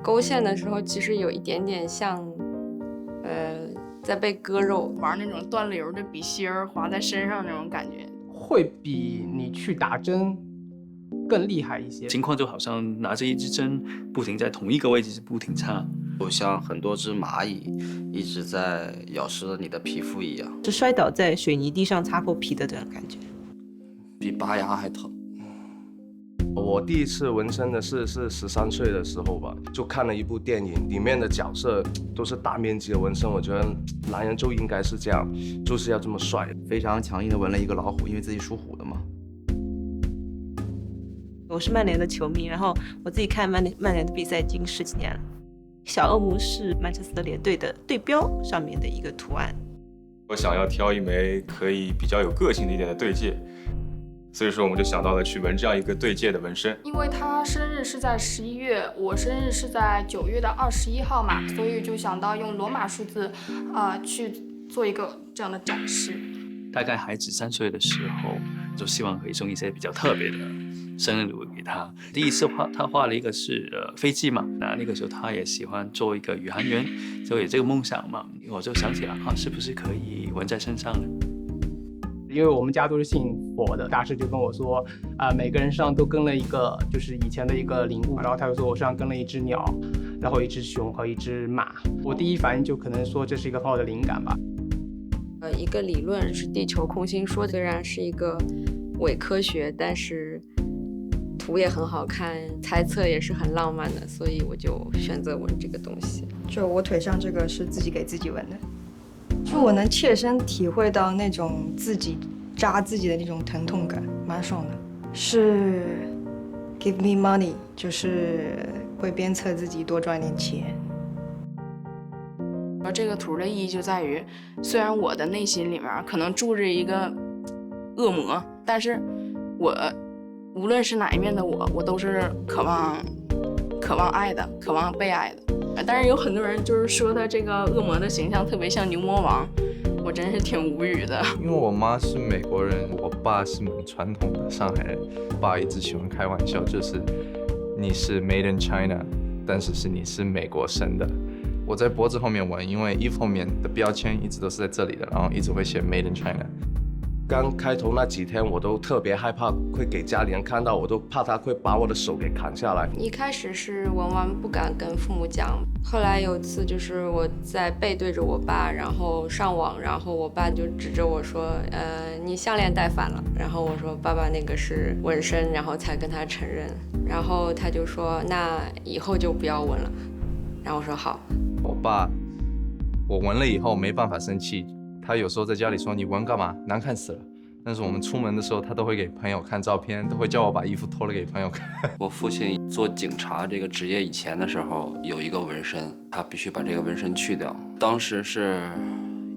勾线的时候，其实有一点点像，在被割肉，玩那种断流的笔芯儿划在身上那种感觉，会比你去打针更厉害一些。情况就好像拿着一支针，不停在同一个位置不停插，就像很多只蚂蚁一直在咬噬着你的皮肤一样，是摔倒在水泥地上擦破皮的这种感觉，比拔牙还疼。我第一次纹身的是13岁的时候吧，就看了一部电影，里面的角色都是大面积的纹身，我觉得男人就应该是这样，就是要这么帅。非常强硬的纹了一个老虎，因为自己属虎的嘛。我是曼联的球迷，然后我自己看曼联的比赛已经10几年了。小恶魔是曼彻斯特联队的队标上面的一个图案。我想要挑一枚可以比较有个性一点的对戒，所以说我们就想到了去纹这样一个对戒的纹身。因为他生日是在11月，我生日是在9月的21号嘛，所以就想到用罗马数字去做一个这样的展示。大概孩子3岁的时候，就希望可以送一些比较特别的生日礼物给他。第一次他画了一个是飞机嘛，那个时候他也喜欢做一个宇航员，就有这个梦想嘛，我就想起来是不是可以纹在身上呢？因为我们家都是信佛的，大师就跟我说，每个人身上都跟了一个就是以前的一个灵物，然后他就说我身上跟了一只鸟，然后一只熊和一只马。我第一反应就可能说这是一个很好的灵感吧。一个理论是地球空心说，虽然是一个伪科学，但是图也很好看，猜测也是很浪漫的，所以我就选择纹这个东西。就我腿上这个是自己给自己纹的，就我能切身体会到那种自己扎自己的那种疼痛感，蛮爽的。是 give me money， 就是会鞭策自己多赚点钱。而这个图的意义就在于，虽然我的内心里面可能住着一个恶魔，但是我无论是哪一面的我都是渴望爱的，渴望被爱的。但是有很多人就是说的这个恶魔的形象特别像牛魔王，我真是挺无语的。因为我妈是美国人，我爸是蛮传统的上海人，我爸一直喜欢开玩笑，就是你是 Made in China， 但是你是美国生的。我在脖子后面纹，因为衣服后面的标签一直都是在这里的，然后一直会写 Made in China。刚开头那几天我都特别害怕会给家里人看到，我都怕他会把我的手给砍下来。一开始是纹完不敢跟父母讲，后来有一次就是我在背对着我爸，然后上网，然后我爸就指着我说，你项链戴反了。然后我说爸爸那个是纹身，然后才跟他承认。然后他就说那以后就不要纹了。然后我说好。我爸，我纹了以后没办法生气。他有时候在家里说你纹干嘛，难看死了。但是我们出门的时候，他都会给朋友看照片，都会叫我把衣服脱了给朋友看。我父亲做警察这个职业以前的时候，有一个纹身，他必须把这个纹身去掉。当时是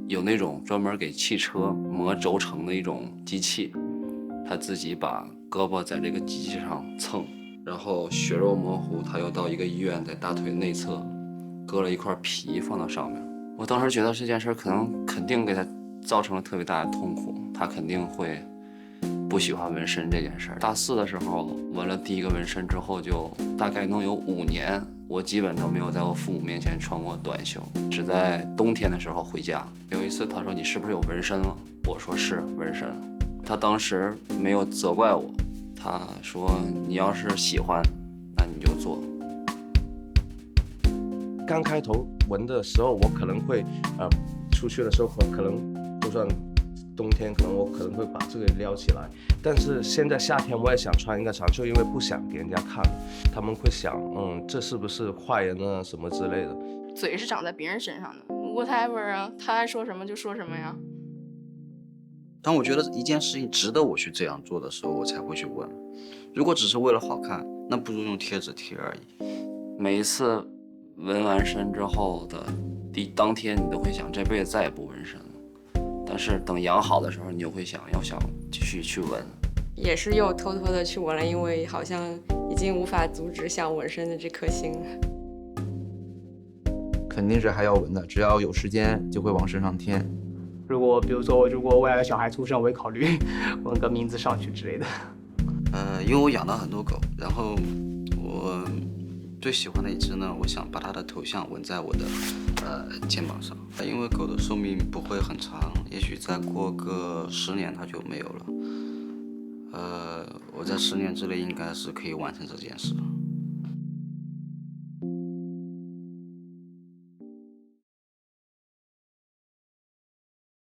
有那种专门给汽车磨轴承的一种机器，他自己把胳膊在这个机器上蹭，然后血肉模糊，他又到一个医院，在大腿内侧割了一块皮放到上面。我当时觉得这件事肯定给他造成了特别大的痛苦，他肯定会不喜欢纹身这件事。大4的时候纹了第一个纹身之后，就大概能有5年，我基本都没有在我父母面前穿过短袖，只在冬天的时候回家。有一次他说你是不是有纹身了？我说是纹身。他当时没有责怪我，他说你要是喜欢，那你就做。刚开头纹的时候，我可能会出去的时候可能就算冬天，可能我可能会把这个撩起来。但是现在夏天我也想穿一个长袖，因为不想给人家看，他们会想这是不是坏人啊什么之类的。嘴是长在别人身上的 ，whatever 啊，他爱说什么就说什么呀。当我觉得一件事情值得我去这样做的时候，我才会去纹。如果只是为了好看，那不如用贴纸贴而已。每一次纹完身之后的当天，你都会想这辈子再也不纹身了。但是等养好的时候，你又会想继续去纹。也是又偷偷的去纹了，因为好像已经无法阻止想纹身的这颗心了。肯定是还要纹的，只要有时间就会往身上添。比如说如果未来的小孩出生，我会考虑纹个名字上去之类的。因为我养了很多狗，然后我最喜欢的一只呢，我想把它的头像纹在我的肩膀上，因为狗的寿命不会很长，也许再过个10年它就没有了。我在10年之内应该是可以完成这件事。